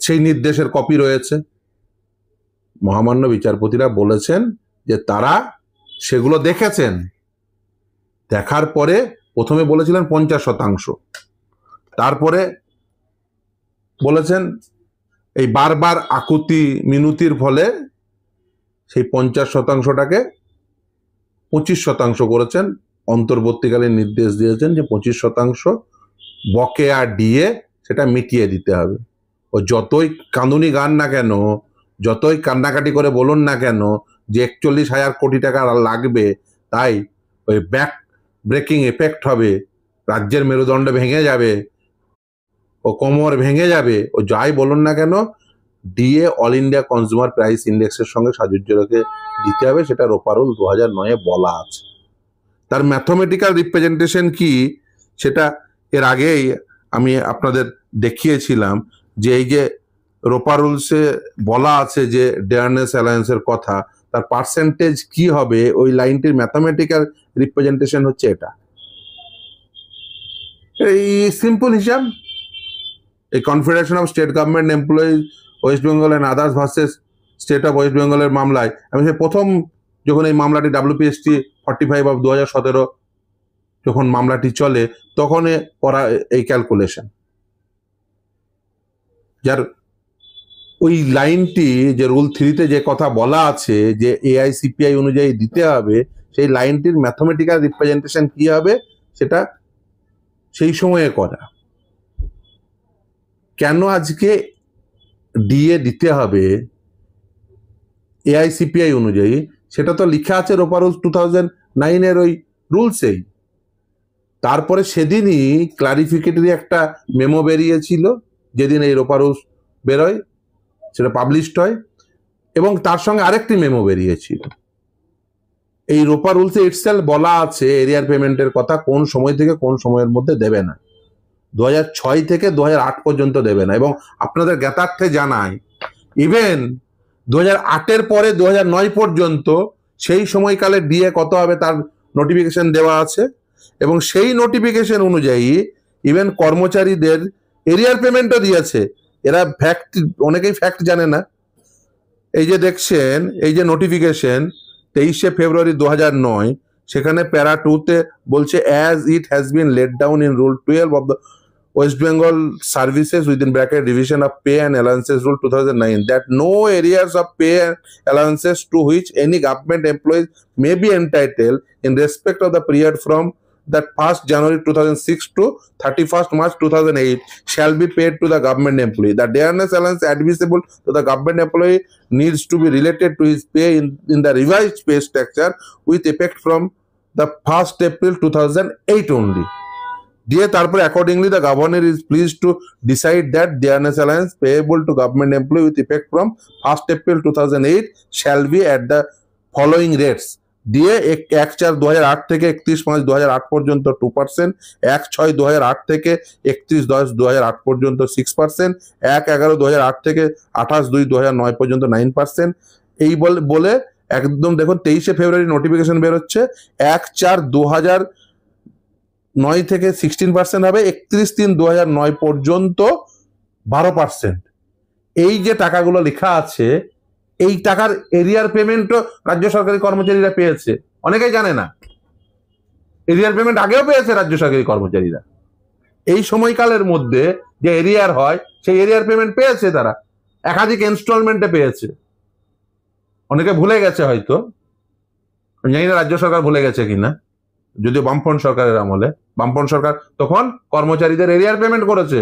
সেই নির্দেশের কপি রয়েছে। মহামান্য বিচারপতিরা বলেছেন যে তারা সেগুলো দেখেছেন, দেখার পরে প্রথমে বলেছিলেন 50%, তারপরে বলেছেন এই বারবার আকুতি মিনতির ফলে সেই 50%টাকে 25% করেছেন। অন্তর্বর্তীকালীন নির্দেশ দিয়েছেন যে 25% বকেয়া ডিএ সেটা মিটিয়ে দিতে হবে। ও যতই কাঁদুনি গান না কেন, যতই কান্নাকাটি করে বলুন না কেন যে 41,000 কোটি টাকা লাগবে, তাই ওই ব্যাক ব্রেকিং এফেক্ট হবে, রাজ্যের মেরুদণ্ড ভেঙে যাবে, ও কোমর ভেঙে যাবে, ও যাই বলুন না কেন DA all India consumer price ইন্ডেক্সের সঙ্গে সাজুজ্য রেখে দিতে হবে, সেটা রোপারুল 2009-এ বলা আছে। তার ম্যাথমেটিক্যাল রিপ্রেজেন্টেশন কি সেটা এর আগেই আমি আপনাদের দেখিয়েছিলাম, যে এই যে রোপা রুলসে বলা আছে যে ডেয়ারনেস অ্যালায়েন্সের কথা, তার পার্সেন্টেজ কি হবে, ওই লাইনটির ম্যাথমেটিক্যাল রিপ্রেজেন্টেশন হচ্ছে এটা। এই সিম্পল হিসাব, এই confederation of state government employees West Bengal and others versus state of West বেঙ্গলের মামলায় আমি সে প্রথম যখন এই মামলাটি WPST 45 অফ 2017 যখন মামলাটি চলে তখন করা এই ক্যালকুলেশন, যার ওই লাইনটি যে রুল 3-তে যে কথা বলা আছে যে AICPI অনুযায়ী দিতে হবে, সেই লাইনটির ম্যাথমেটিক্যাল রিপ্রেজেন্টেশন কি হবে সেটা সেই সময়ে করা। কেন আজকে ডিএ দিতে হবে AICPI অনুযায়ী, সেটা তো লেখা আছে রোপা রুলস 2009-এর ওই রুলসেই। তারপরে সেদিনই ক্লারিফিকেটরি একটা মেমো বেরিয়েছিল, যেদিন এই রোপা রুলস বেরোয়, সেটা পাবলিশড হয়, এবং তার সঙ্গে আরেকটি মেমো বেরিয়েছিল। এই রোপা রুলসে ইটসেলফ বলা আছে এরিয়ার পেমেন্টের কথা, কোন সময় থেকে কোন সময়ের মধ্যে দেবে না, 2006 থেকে 2008 পর্যন্ত দেবে না। এবং আপনাদের জ্ঞাতার্থে জানাই, ইভেন 2008-এর পরে 2009 পর্যন্ত সেই সময়কালে ডিএ কত হবে তার নোটিফিকেশন দেওয়া আছে, এবং সেই নোটিফিকেশন অনুযায়ী ইভেন কর্মচারীদের এরিয়ার পেমেন্টও দিয়েছে। এরা ফ্যাক্ট, অনেকেই ফ্যাক্ট জানে না। এই যে দেখছেন, এই যে নোটিফিকেশন 23শে ফেব্রুয়ারি 2009, সেখানে প্যারা 2-তে বলছে as it has been laid down in rule 12 of the West Bengal Services within bracket Division of Pay and Allowances Rule 2009 that no areas of pay and allowances to which any government employees may be entitled in respect of the period from that 1st January 2006 to 31st March 2008 shall be paid to the government employee. The dearness allowance admissible to the government employee needs to be related to his pay in the revised pay structure with effect from the 1st April 2008 only. দিয়ে তারপরে accordingly the governor is pleased to decide that dearness allowance payable to government employee with effect from 1st April 2008 shall be at the following rates. দিয়ে 1/4/2008 থেকে 31/5/2008 পর্যন্ত 2%, 1/6/2008 থেকে 31/10/2008 পর্যন্ত 6%, 1/11/2008 থেকে 28/2/2009 পর্যন্ত 9%। এই বলে একদম দেখুন 23শে ফেব্রুয়ারি নোটিফিকেশন বেরোচ্ছে, 1/4/2009 থেকে 16% হবে, 31/3/2009 পর্যন্ত 12%। এই যে টাকাগুলো লেখা আছে, এই টাকার এরিয়ার পেমেন্টও রাজ্য সরকারি কর্মচারীরা পেয়েছে, অনেকেই জানে না। এরিয়ার পেমেন্ট আগেও পেয়েছে রাজ্য সরকারি কর্মচারীরা। এই সময়কালের মধ্যে যে এরিয়ার হয় সেই এরিয়ার পেমেন্ট পেয়েছে, তারা একাধিক ইনস্টলমেন্টে পেয়েছে। অনেকে ভুলে গেছে হয়তো, জানি না রাজ্য সরকার ভুলে গেছে কিনা, যদিও বামফ্রন্ট সরকারের আমলে, বামফ্রন্ট সরকার তখন কর্মচারীদের এরিয়ার পেমেন্ট করেছে।